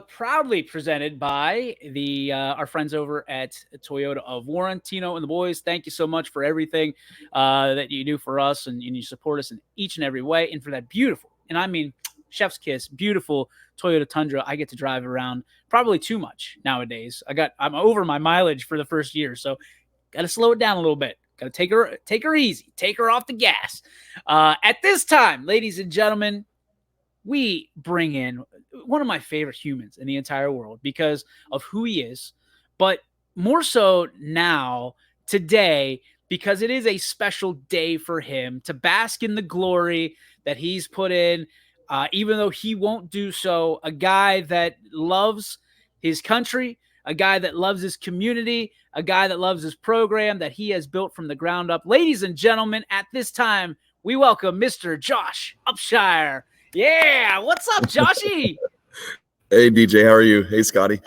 proudly presented by the our friends over at Toyota of Warren. Tino and the boys, thank you so much for everything that you do for us, and you support us in each and every way, and for that beautiful, and I mean chef's kiss, beautiful Toyota Tundra. I get to drive around probably too much nowadays. I'm over my mileage for the first year, so got to slow it down a little bit. Got to take her easy, take her off the gas. At this time, ladies and gentlemen, we bring in one of my favorite humans in the entire world because of who he is, but more so now, today, because it is a special day for him to bask in the glory that he's put in, even though he won't do so. A guy that loves his country, a guy that loves his community, a guy that loves his program that he has built from the ground up. Ladies and gentlemen, at this time, we welcome Mr. Josh Upshire. Yeah, what's up, Joshy? Hey, DJ, how are you? Hey, Scotty.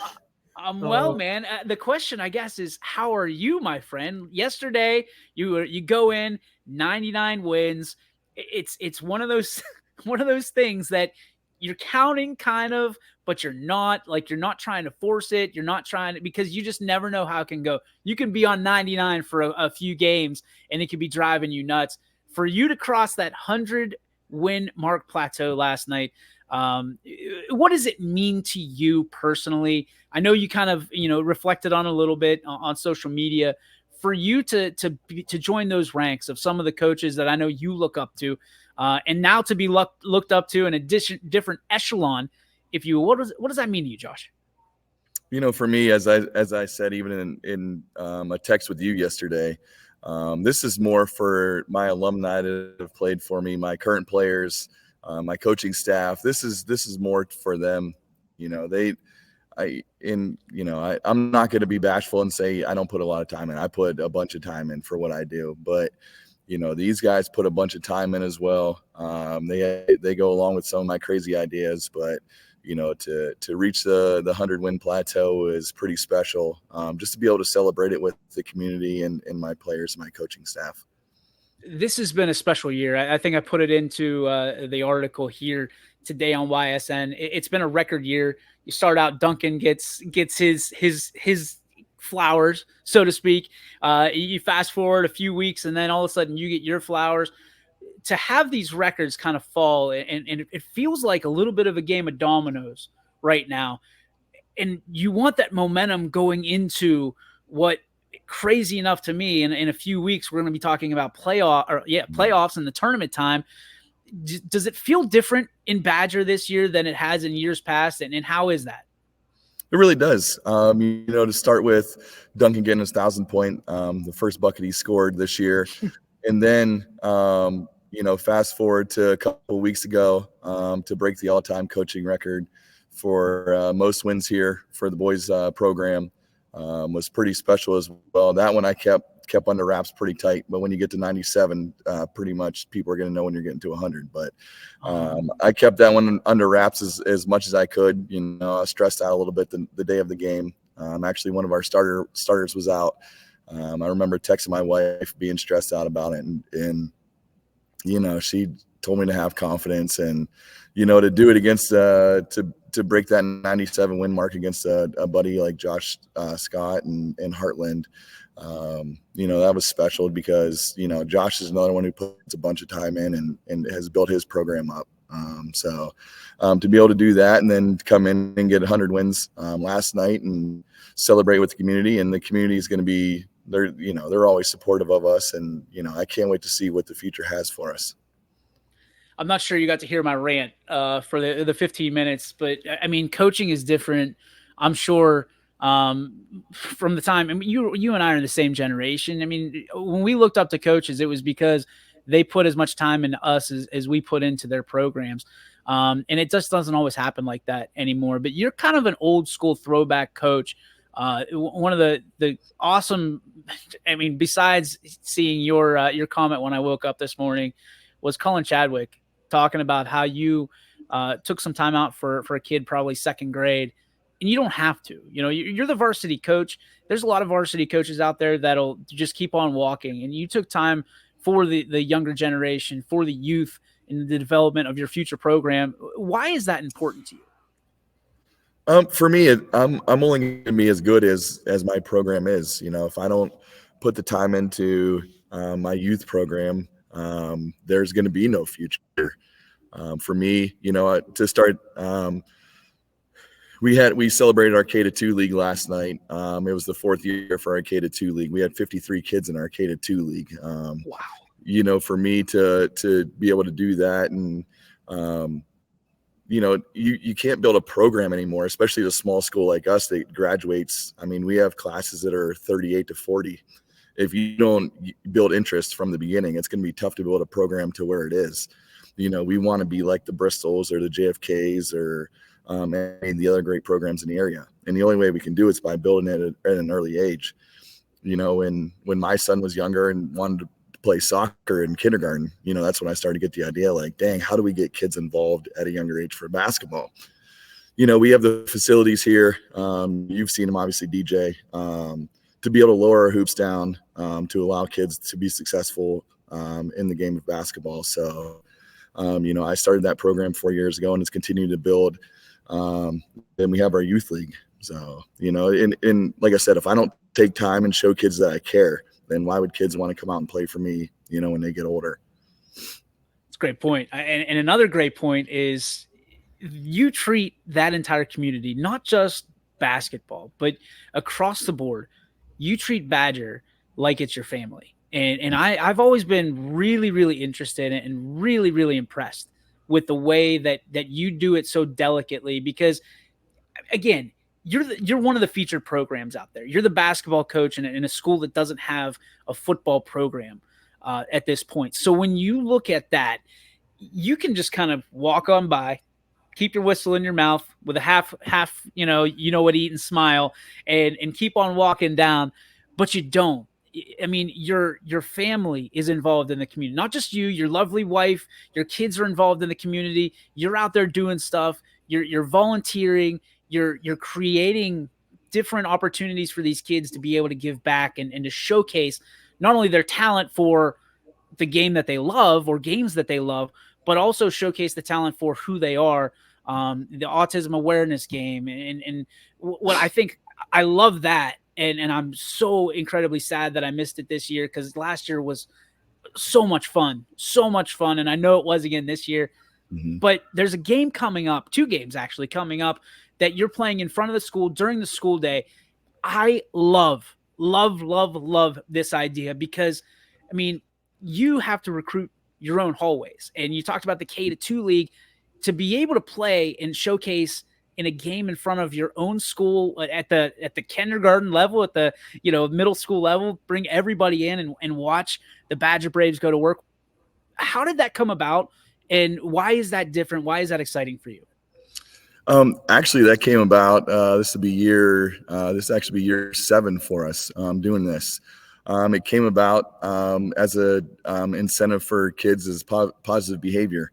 I'm well, man. The question, I guess, is how are you, my friend? Yesterday, you go in 99 wins. It's one of those one of those things that you're counting kind of, but you're not. Like, you're not trying to force it. You're not trying to, because you just never know how it can go. You can be on 99 for a few games, and it could be driving you nuts. For you to cross that 100-win mark plateau last night, what does it mean to you personally? I know you kind of, reflected on a little bit on social media. For you to join those ranks of some of the coaches that I know you look up to, and now to be looked up to in a different echelon, if you, what does that mean to you, Josh? For me, as I said, even in a text with you yesterday, this is more for my alumni that have played for me, my current players, my coaching staff. This is more for them. I'm not going to be bashful and say I don't put a lot of time in. I put a bunch of time in for what I do, but these guys put a bunch of time in as well. They go along with some of my crazy ideas, but to reach the 100-win plateau is pretty special. Just to be able to celebrate it with the community and my players and my coaching staff. This has been a special year. I think I put it into the article here today on YSN. It's been a record year. You start out, Duncan gets his flowers, so to speak. You fast forward a few weeks, and then all of a sudden you get your flowers. To have these records kind of fall, and it feels like a little bit of a game of dominoes right now. And you want that momentum going into what, crazy enough to me, in a few weeks we're going to be talking about playoffs and the tournament time. Does it feel different in Badger this year than it has in years past, and how is that? It really does. To start with Duncan getting his 1,000-point, the first bucket he scored this year, and then fast forward to a couple of weeks ago, to break the all-time coaching record for most wins here for the boys program. Was pretty special as well. That one I kept under wraps pretty tight, but when you get to 97, pretty much people are going to know when you're getting to 100. But I kept that one under wraps as much as I could. I was stressed out a little bit the day of the game. Actually, one of our starters was out. I remember texting my wife being stressed out about it, and she told me to have confidence and to do it against to break that 97 win mark against a buddy like Josh Scott and Heartland. That was special because Josh is another one who puts a bunch of time in and has built his program up. To be able to do that and then come in and get 100 wins last night and celebrate with the community, and the community is going to be they're always supportive of us, and I can't wait to see what the future has for us. I'm not sure you got to hear my rant for the 15 minutes, but I mean, coaching is different. I'm sure from the time, I mean, you and I are in the same generation. I mean, when we looked up to coaches, it was because they put as much time into us as we put into their programs. And it just doesn't always happen like that anymore. But you're kind of an old school throwback coach. One of the awesome, I mean, besides seeing your comment when I woke up this morning, was Colin Chadwick talking about how you took some time out for a kid, probably second grade, and you don't have to. You're the varsity coach. There's a lot of varsity coaches out there that'll just keep on walking, and you took time for the younger generation, for the youth, in the development of your future program. Why is that important to you? For me, I'm only going to be as good as my program is. You know, if I don't put the time into my youth program, there's going to be no future. For me, you know, to start, we celebrated our K to two league last night. It was the fourth year for our K to two league. We had 53 kids in our K to two league. Wow. You know, for me to be able to do that, and um, you know, you can't build a program anymore, especially at a small school like us that graduates. I mean, we have classes that are 38 to 40. If you don't build interest from the beginning, it's going to be tough to build a program to where it is. You know, we want to be like the Bristols or the JFKs or any of the other great programs in the area. And the only way we can do it is by building it at an early age. You know, when my son was younger and wanted to play soccer in kindergarten, you know, that's when I started to get the idea like, dang, how do we get kids involved at a younger age for basketball? You know, we have the facilities here. You've seen them, obviously, DJ, to be able to lower our hoops down to allow kids to be successful in the game of basketball. So, you know, I started that program 4 years ago, and it's continued to build. Then we have our youth league. So, you know, and like I said, if I don't take time and show kids that I care, then why would kids want to come out and play for me, you know, when they get older? It's a great point. And another great point is you treat that entire community, not just basketball, but across the board, you treat Badger like it's your family. And I've always been really, really interested and really, really impressed with the way that you do it so delicately because again, you're one of the featured programs out there. You're the basketball coach in a school that doesn't have a football program at this point. So when you look at that, you can just kind of walk on by, keep your whistle in your mouth with a half you know what to eat and smile and keep on walking down, but you don't. I mean, your family is involved in the community, not just you. Your lovely wife, your kids are involved in the community. You're out there doing stuff. You're volunteering. You're creating different opportunities for these kids to be able to give back and to showcase not only their talent for the game that they love or games that they love, but also showcase the talent for who they are. The autism awareness game, and what I think I love that, and I'm so incredibly sad that I missed it this year because last year was so much fun, and I know it was again this year. Mm-hmm. But there's a game coming up, two games actually coming up that you're playing in front of the school during the school day. I love this idea because, I mean, you have to recruit your own hallways. And you talked about the K to 2 league to be able to play and showcase in a game in front of your own school at the kindergarten level, at the middle school level, bring everybody in and watch the Badger Braves go to work. How did that come about? And why is that different? Why is that exciting for you? Actually, that came about. This will be year. This will actually be year 7 for us doing this. It came about as a incentive for kids as positive behavior.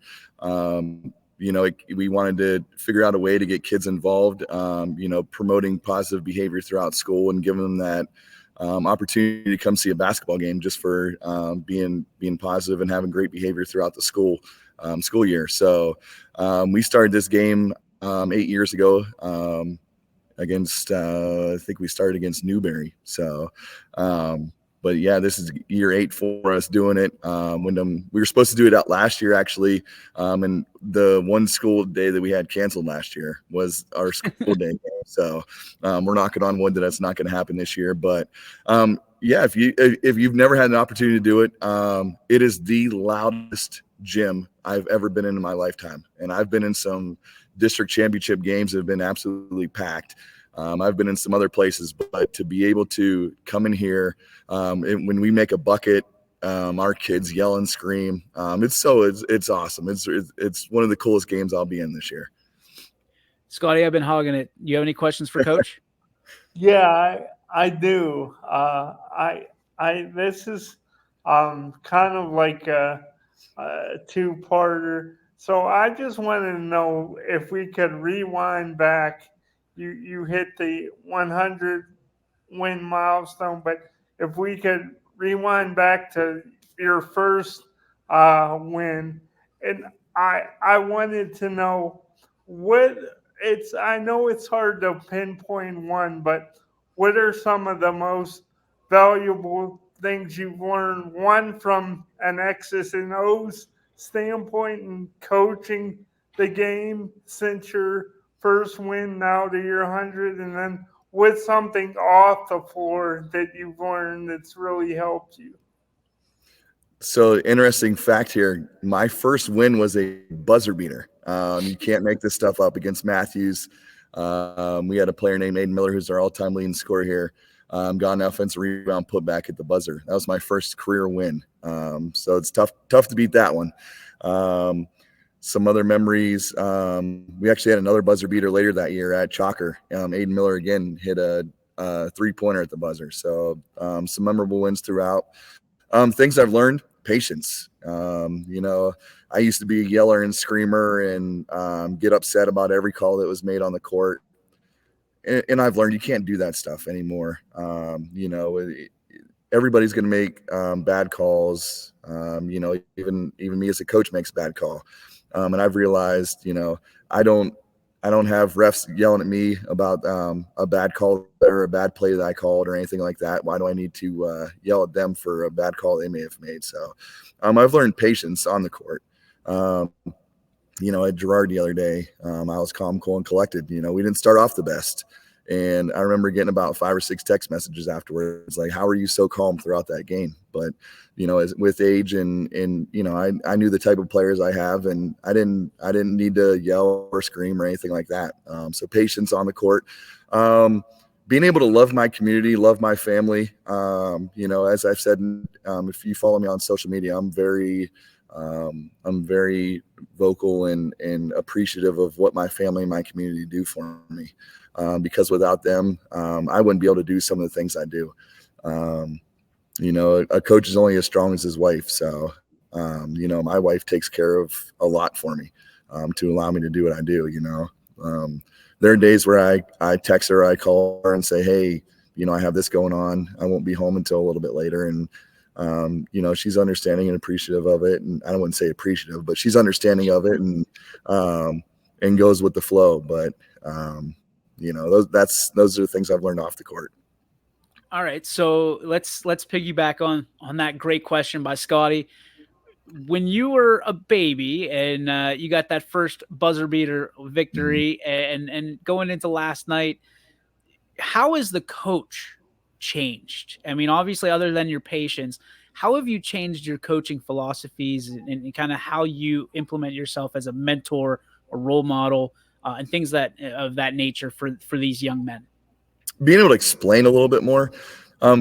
You know, we wanted to figure out a way to get kids involved. You know, promoting positive behavior throughout school and giving them that opportunity to come see a basketball game just for being positive and having great behavior throughout the school year. So we started this game 8 years ago against I think we started against Newberry. So but yeah, this is year 8 for us doing it. When we were supposed to do it out last year actually, and the one school day that we had canceled last year was our school day. So we're knocking on wood that that's not going to happen this year. But yeah, if you've never had an opportunity to do it, it is the loudest gym I've ever been in my lifetime, and I've been in some district championship games that have been absolutely packed. I've been in some other places, but to be able to come in here, when we make a bucket, our kids yell and scream. It's awesome. It's one of the coolest games I'll be in this year. Scotty, I've been hogging it. You have any questions for Coach? Yeah, I do. This is kind of like a two-parter. So I just wanted to know if we could rewind back. You hit the 100 win milestone, but if we could rewind back to your first win, and I wanted to know what I know it's hard to pinpoint one, but what are some of the most valuable things you've learned? One from an X's and O's standpoint in coaching the game since your first win now to your 100, and then with something off the floor that you've learned that's really helped you. So interesting fact here. My first win was a buzzer beater. You can't make this stuff up against Matthews. We had a player named Aiden Miller, who's our all-time leading scorer here. Got an offensive rebound, put back at the buzzer. That was my first career win. So it's tough to beat that one. Some other memories. We actually had another buzzer beater later that year at Chalker. Aiden Miller again hit a 3-pointer at the buzzer. So some memorable wins throughout. Things I've learned: patience. I used to be a yeller and screamer and get upset about every call that was made on the court. And I've learned you can't do that stuff anymore. Everybody's going to make bad calls. Even me as a coach makes a bad call. And I've realized, I don't have refs yelling at me about a bad call or a bad play that I called or anything like that. Why do I need to yell at them for a bad call they may have made? So I've learned patience on the court. At Girard the other day, I was calm, cool, and collected. We didn't start off the best. And I remember getting about 5 or 6 text messages afterwards, like, how are you so calm throughout that game? But, as with age and I knew the type of players I have, and I didn't need to yell or scream or anything like that. So patience on the court, being able to love my community, love my family. As I've said, if you follow me on social media, I'm very vocal and appreciative of what my family and my community do for me. Because without them, I wouldn't be able to do some of the things I do. A coach is only as strong as his wife. So, my wife takes care of a lot for me, to allow me to do what I do. There are days where I text her, I call her and say, hey, I have this going on. I won't be home until a little bit later. And, she's understanding and appreciative of it. And I don't want to say appreciative, but she's understanding of it and goes with the flow. But, those are the things I've learned off the court. All right, so let's piggyback on that great question by Scotty. When you were a baby and you got that first buzzer beater victory, and going into last night, how has the coach changed? I mean, obviously, other than your patience, how have you changed your coaching philosophies and kind of how you implement yourself as a mentor, a role model, and things of that nature for these young men? Being able to explain a little bit more,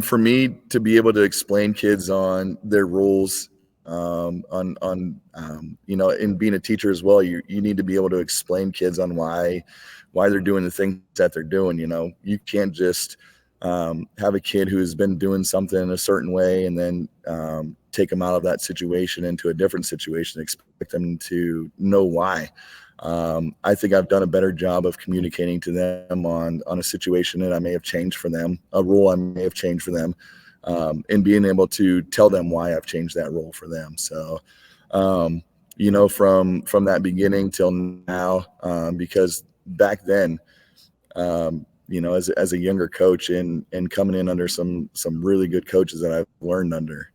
for me to be able to explain kids on their roles, in being a teacher as well, you need to be able to explain kids on why they're doing the things that they're doing. You can't just have a kid who has been doing something in a certain way and then take them out of that situation into a different situation, expect them to know why. I think I've done a better job of communicating to them on a situation that I may have changed for them, a role I may have changed for them, and being able to tell them why I've changed that role for them. So, from that beginning till now, because back then, as a younger coach and coming in under some really good coaches that I've learned under,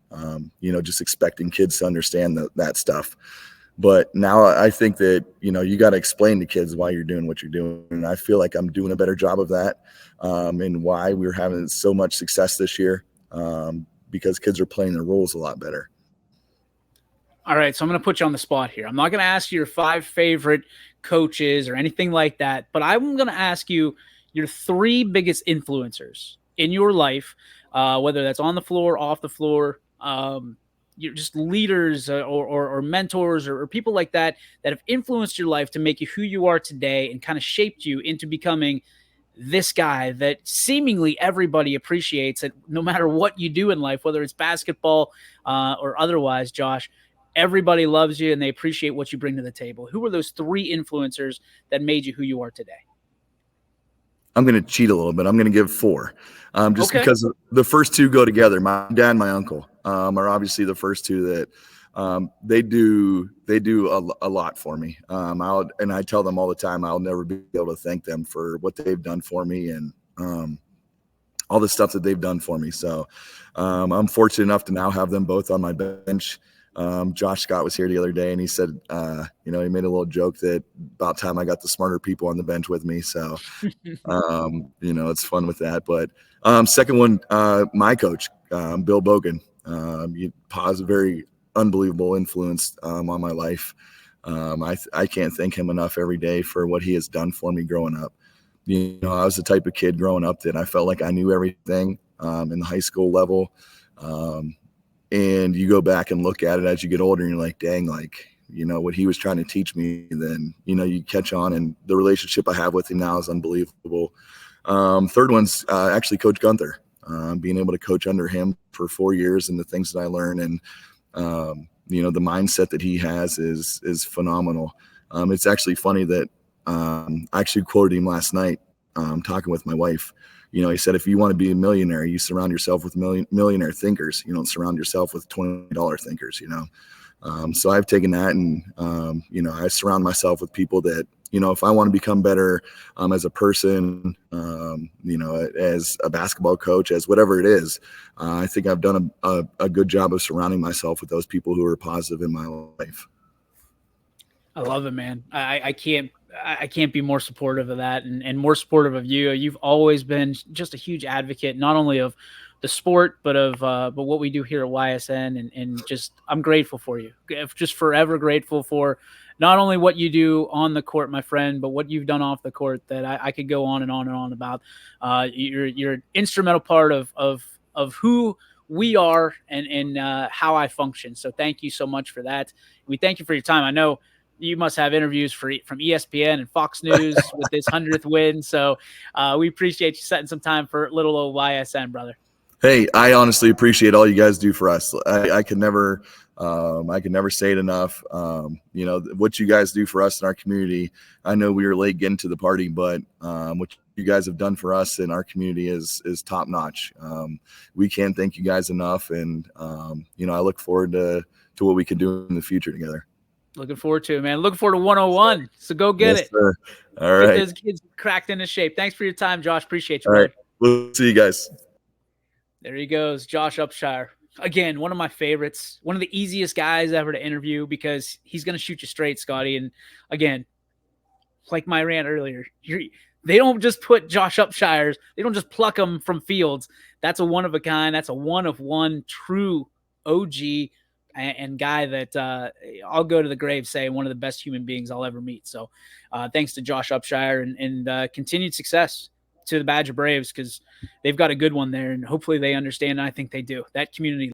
just expecting kids to understand that stuff. But now I think that, you got to explain to kids why you're doing what you're doing. And I feel like I'm doing a better job of that, and why we're having so much success this year, because kids are playing their roles a lot better. All right, so I'm going to put you on the spot here. I'm not going to ask you your 5 favorite coaches or anything like that, but I'm going to ask you your 3 biggest influencers in your life, whether that's on the floor, off the floor, you're just leaders or mentors or people like that have influenced your life to make you who you are today and kind of shaped you into becoming this guy that seemingly everybody appreciates it, no matter what you do in life, whether it's basketball or otherwise. Josh, everybody loves you and they appreciate what you bring to the table. Who were those 3 influencers that made you who you are today? I'm going to cheat a little bit. I'm going to give 4, Okay. because the first 2 go together. My dad and my uncle are obviously the first 2 that They do a lot for me. And I tell them all the time, I'll never be able to thank them for what they've done for me and all the stuff that they've done for me. So I'm fortunate enough to now have them both on my bench. Josh Scott was here the other day, and he said, he made a little joke that about time I got the smarter people on the bench with me. So, it's fun with that. But second one, my coach, Bill Bogan, very unbelievable influence on my life. I can't thank him enough every day for what he has done for me growing up. I was the type of kid growing up that I felt like I knew everything in the high school level. And you go back and look at it as you get older and you're like, dang, what he was trying to teach me, then, you catch on, and the relationship I have with him now is unbelievable. Third one's actually Coach Gunther, being able to coach under him for 4 years and the things that I learn. And, the mindset that he has is phenomenal. It's actually funny that I actually quoted him last night, talking with my wife. He said, if you want to be a millionaire, you surround yourself with millionaire thinkers. You don't surround yourself with $20 thinkers, So I've taken that and, I surround myself with people that, if I want to become better as a person, as a basketball coach, as whatever it is, I think I've done a good job of surrounding myself with those people who are positive in my life. I love it, man. I can't be more supportive of that and more supportive of you. You've always been just a huge advocate, not only of the sport, but what we do here at YSN. And just, I'm grateful for you. Just forever grateful for not only what you do on the court, my friend, but what you've done off the court that I could go on and on and on about. You're an instrumental part of who we are and how I function. So thank you so much for that. We thank you for your time. I know you must have interviews from ESPN and Fox News with this 100th win. So we appreciate you setting some time for little old YSN, brother. Hey, I honestly appreciate all you guys do for us. I can never say it enough. What you guys do for us in our community. I know we were late getting to the party, but what you guys have done for us in our community is top notch. We can't thank you guys enough. And, I look forward to what we can do in the future together. Looking forward to it, man. Looking forward to 101. So go get it. Sir. All right. Get those kids cracked into shape. Thanks for your time, Josh. Appreciate you, All brother. right. We'll see you guys. There he goes, Josh Upshire. Again, one of my favorites, one of the easiest guys ever to interview because he's going to shoot you straight, Scotty. And again, like my rant earlier, they don't just put Josh Upshires. They don't just pluck them from fields. That's a one of a kind. That's a one of one true OG and guy that I'll go to the grave saying one of the best human beings I'll ever meet. So thanks to Josh Upshire and continued success to the Badger Braves because they've got a good one there, and hopefully they understand. And I think they do. That community